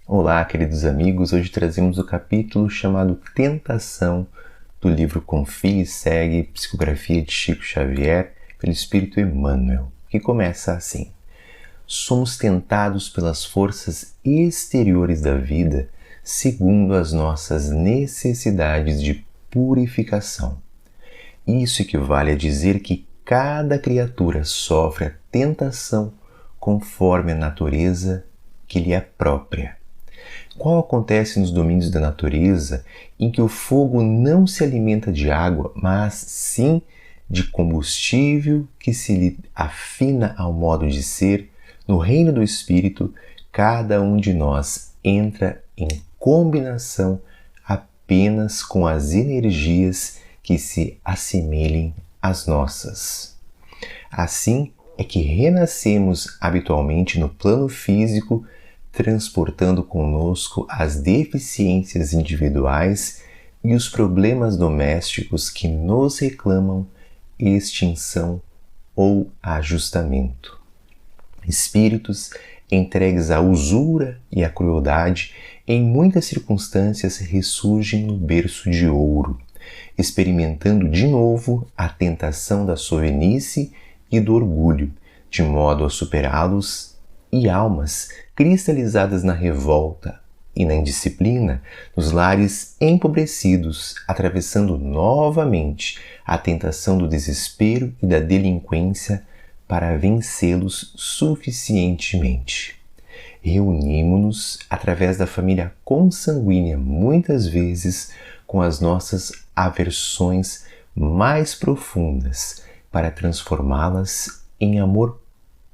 Olá, queridos amigos. Hoje trazemos o capítulo chamado Tentação do livro Confie e Segue, Psicografia de Chico Xavier, pelo Espírito Emmanuel, que começa assim: somos tentados pelas forças exteriores da vida segundo as nossas necessidades de purificação. Isso equivale a dizer que cada criatura sofre a tentação conforme a natureza que lhe é própria. Qual acontece nos domínios da natureza em que o fogo não se alimenta de água, mas sim de combustível que se lhe afina ao modo de ser, no reino do Espírito, cada um de nós entra em combinação apenas com as energias que se assemelhem às nossas. Assim é que renascemos habitualmente no plano físico, transportando conosco as deficiências individuais e os problemas domésticos que nos reclamam extinção ou ajustamento. Espíritos entregues à usura e à crueldade, em muitas circunstâncias ressurgem no berço de ouro, experimentando de novo a tentação da sovinice e do orgulho, de modo a superá-los, e almas cristalizadas na revolta e na indisciplina, nos lares empobrecidos, atravessando novamente a tentação do desespero e da delinquência para vencê-los suficientemente. Reunimos-nos através da família consanguínea, muitas vezes com as nossas aversões mais profundas, para transformá-las em amor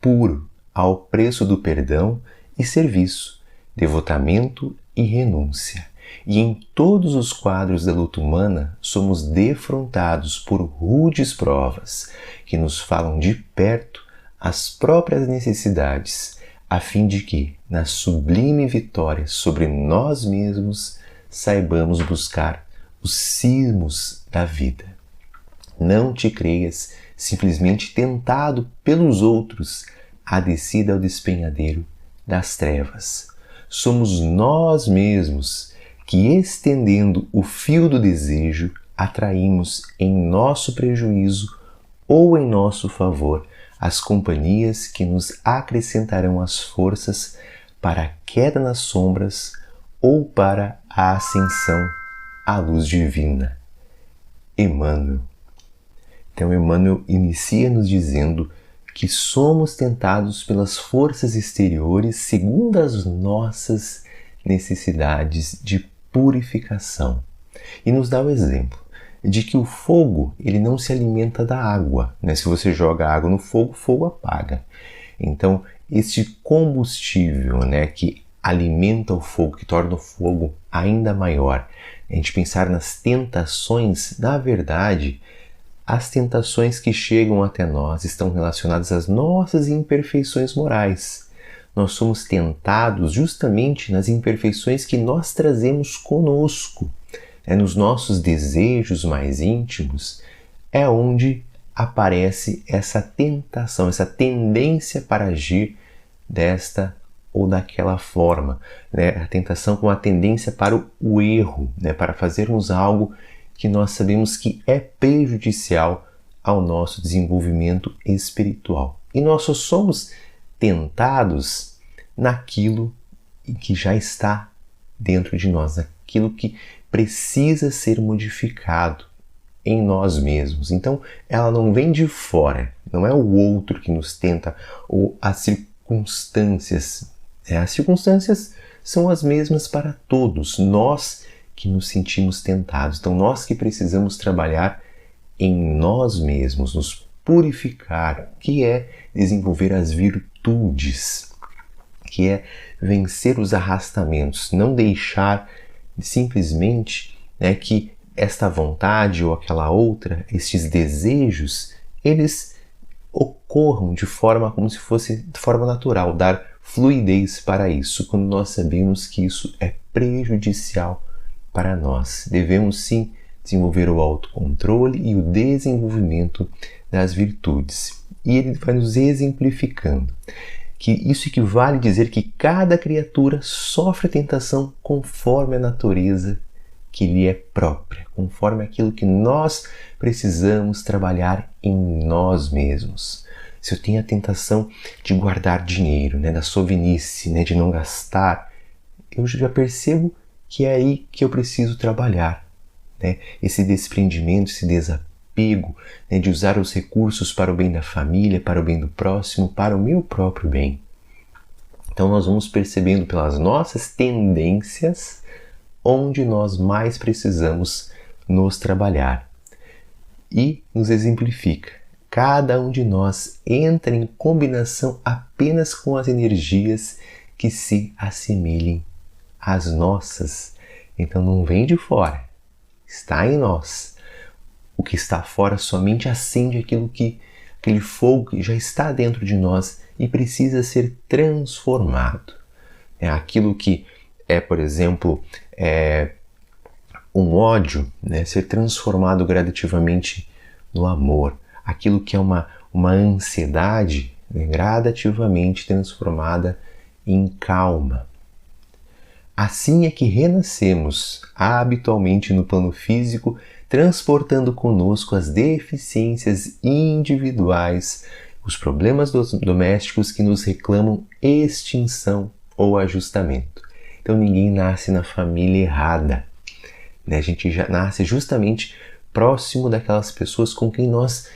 puro ao preço do perdão e serviço, devotamento e renúncia. E em todos os quadros da luta humana somos defrontados por rudes provas que nos falam de perto as próprias necessidades, a fim de que, na sublime vitória sobre nós mesmos, saibamos buscar os cismos da vida. Não te creias simplesmente tentado pelos outros a descida ao despenhadeiro das trevas. Somos nós mesmos que, estendendo o fio do desejo, atraímos em nosso prejuízo ou em nosso favor as companhias que nos acrescentarão as forças para a queda nas sombras ou para a ascensão à luz divina. Emmanuel. Então, Emmanuel inicia nos dizendo que somos tentados pelas forças exteriores segundo as nossas necessidades de purificação. E nos dá o exemplo de que o fogo ele não se alimenta da água, né? Se você joga água no fogo, o fogo apaga. Então, este combustível, né, que alimenta o fogo, que torna o fogo ainda maior, a gente pensar nas tentações, na verdade, as tentações que chegam até nós estão relacionadas às nossas imperfeições morais. Nós somos tentados justamente nas imperfeições que nós trazemos conosco. Nos nossos desejos mais íntimos é onde aparece essa tentação, essa tendência para agir desta ou daquela forma. A tentação com a tendência para o erro, para fazermos algo que nós sabemos que é prejudicial ao nosso desenvolvimento espiritual. E nós só somos tentados naquilo que já está dentro de nós, naquilo que precisa ser modificado em nós mesmos. Então, ela não vem de fora, não é o outro que nos tenta ou as circunstâncias. As circunstâncias são as mesmas para todos, nós que nos sentimos tentados. Então, nós que precisamos trabalhar em nós mesmos, nos purificar, que é desenvolver as virtudes, que é vencer os arrastamentos, não deixar simplesmente que esta vontade ou aquela outra, estes desejos, eles ocorram de forma como se fosse de forma natural, dar fluidez para isso, quando nós sabemos que isso é prejudicial para nós. Devemos sim desenvolver o autocontrole e o desenvolvimento das virtudes. E ele vai nos exemplificando. que isso equivale a dizer que cada criatura sofre a tentação conforme a natureza que lhe é própria, conforme aquilo que nós precisamos trabalhar em nós mesmos. Se eu tenho a tentação de guardar dinheiro, da sovinice, de não gastar, eu já percebo que é aí que eu preciso trabalhar. Esse desprendimento, esse desapego, de usar os recursos para o bem da família, para o bem do próximo, para o meu próprio bem. Então nós vamos percebendo pelas nossas tendências onde nós mais precisamos nos trabalhar. E nos exemplifica. Cada um de nós entra em combinação apenas com as energias que se assemelhem às nossas. Então não vem de fora, está em nós. O que está fora somente acende aquele fogo que já está dentro de nós e precisa ser transformado. Aquilo que é, por exemplo, um ódio, ser transformado gradativamente no amor. Aquilo que é uma ansiedade, gradativamente transformada em calma. Assim é que renascemos habitualmente no plano físico, transportando conosco as deficiências individuais, os problemas domésticos que nos reclamam extinção ou ajustamento. Então ninguém nasce na família errada. A gente já nasce justamente próximo daquelas pessoas com quem nós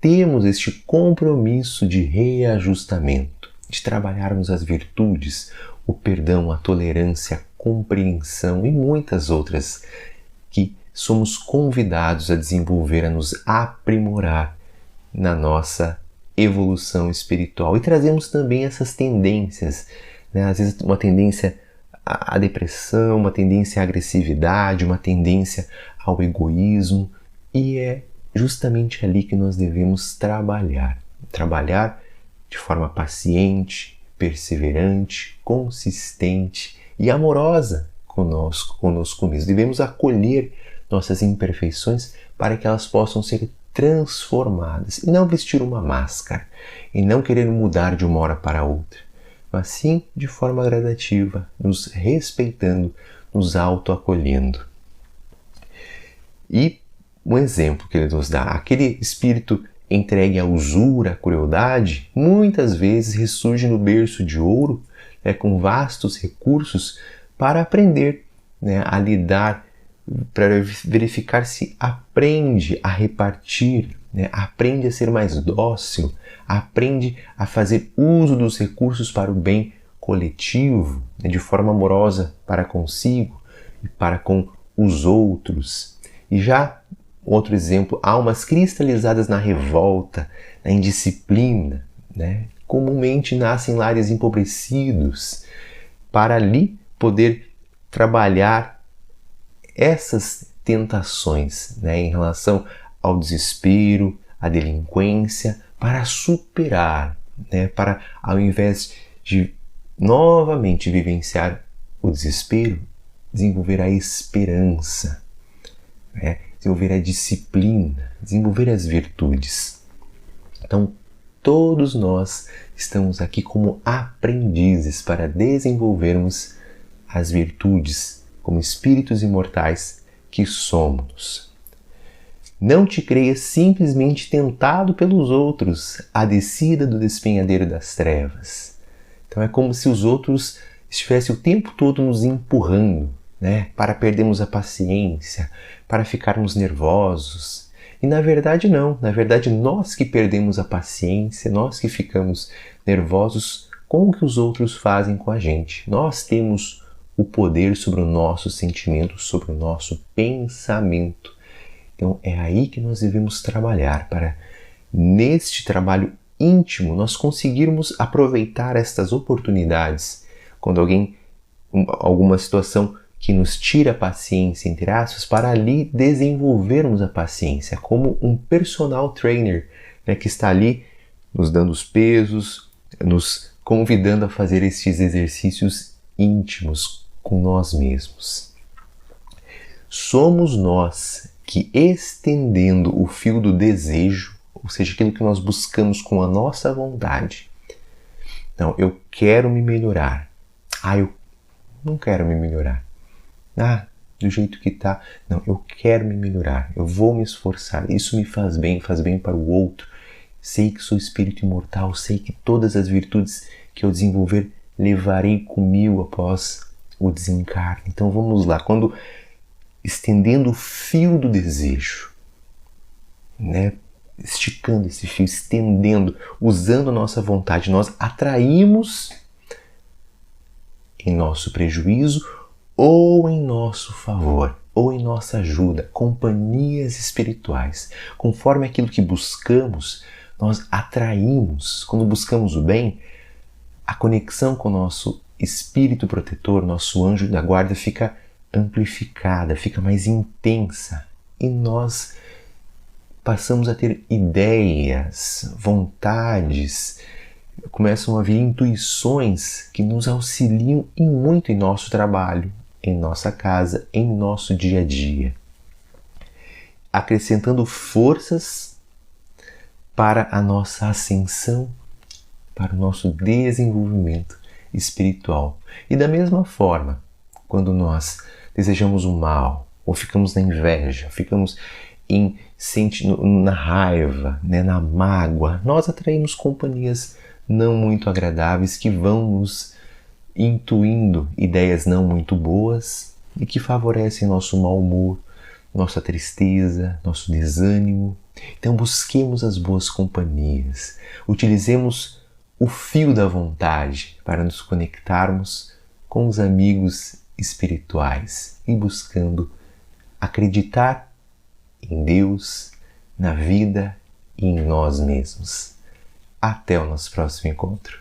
temos este compromisso de reajustamento, de trabalharmos as virtudes, o perdão, a tolerância, a compreensão e muitas outras que somos convidados a desenvolver, a nos aprimorar na nossa evolução espiritual. E trazemos também essas tendências, às vezes uma tendência à depressão, uma tendência à agressividade, uma tendência ao egoísmo, e é justamente ali que nós devemos trabalhar de forma paciente, perseverante, consistente e amorosa conosco mesmo. Devemos acolher nossas imperfeições para que elas possam ser transformadas e não vestir uma máscara e não querer mudar de uma hora para outra, mas sim de forma gradativa, nos respeitando, nos autoacolhendo. E um exemplo que ele nos dá, aquele espírito entregue à usura, à crueldade, muitas vezes ressurge no berço de ouro, com vastos recursos, para aprender a lidar, para verificar se aprende a repartir, aprende a ser mais dócil, aprende a fazer uso dos recursos para o bem coletivo, de forma amorosa para consigo e para com os outros. E já outro exemplo, almas cristalizadas na revolta, na indisciplina, comumente nascem em lares empobrecidos, para ali poder trabalhar essas tentações, em relação ao desespero, à delinquência, para superar, para ao invés de novamente vivenciar o desespero, desenvolver a esperança, desenvolver a disciplina, desenvolver as virtudes. Então, todos nós estamos aqui como aprendizes para desenvolvermos as virtudes como espíritos imortais que somos. Não te creias simplesmente tentado pelos outros à descida do despenhadeiro das trevas. Então é como se os outros estivessem o tempo todo nos empurrando, para perdermos a paciência, para ficarmos nervosos. E na verdade não, na verdade nós que perdemos a paciência, nós que ficamos nervosos com o que os outros fazem com a gente. Nós temos o poder sobre o nosso sentimento, sobre o nosso pensamento. Então é aí que nós devemos trabalhar, para neste trabalho íntimo nós conseguirmos aproveitar estas oportunidades. Quando alguma situação que nos tira a paciência, entre aspas, para ali desenvolvermos a paciência, como um personal trainer, que está ali nos dando os pesos, nos convidando a fazer estes exercícios íntimos com nós mesmos. Somos nós que, estendendo o fio do desejo, ou seja, aquilo que nós buscamos com a nossa vontade, Não, eu quero me melhorar. Eu não quero me melhorar. Do jeito que tá. Não, eu quero me melhorar. Eu vou me esforçar. Isso me faz bem para o outro. Sei que sou espírito imortal, sei que todas as virtudes que eu desenvolver levarei comigo após o desencarne. Então vamos lá, quando estendendo o fio do desejo, né? Esticando esse fio, estendendo, usando a nossa vontade, nós atraímos em nosso prejuízo ou em nosso favor, ou em nossa ajuda, companhias espirituais. Conforme aquilo que buscamos, nós atraímos. Quando buscamos o bem, a conexão com o nosso espírito protetor, nosso anjo da guarda, fica amplificada, fica mais intensa. E nós passamos a ter ideias, vontades, começam a vir intuições que nos auxiliam muito em nosso trabalho, em nossa casa, em nosso dia a dia, acrescentando forças para a nossa ascensão, para o nosso desenvolvimento espiritual. E da mesma forma, quando nós desejamos o mal, ou ficamos na inveja, ficamos na raiva, né, na mágoa, nós atraímos companhias não muito agradáveis que vão nos intuindo ideias não muito boas e que favorecem nosso mau humor, nossa tristeza, nosso desânimo. Então busquemos as boas companhias, utilizemos o fio da vontade para nos conectarmos com os amigos espirituais e buscando acreditar em Deus, na vida e em nós mesmos. Até o nosso próximo encontro.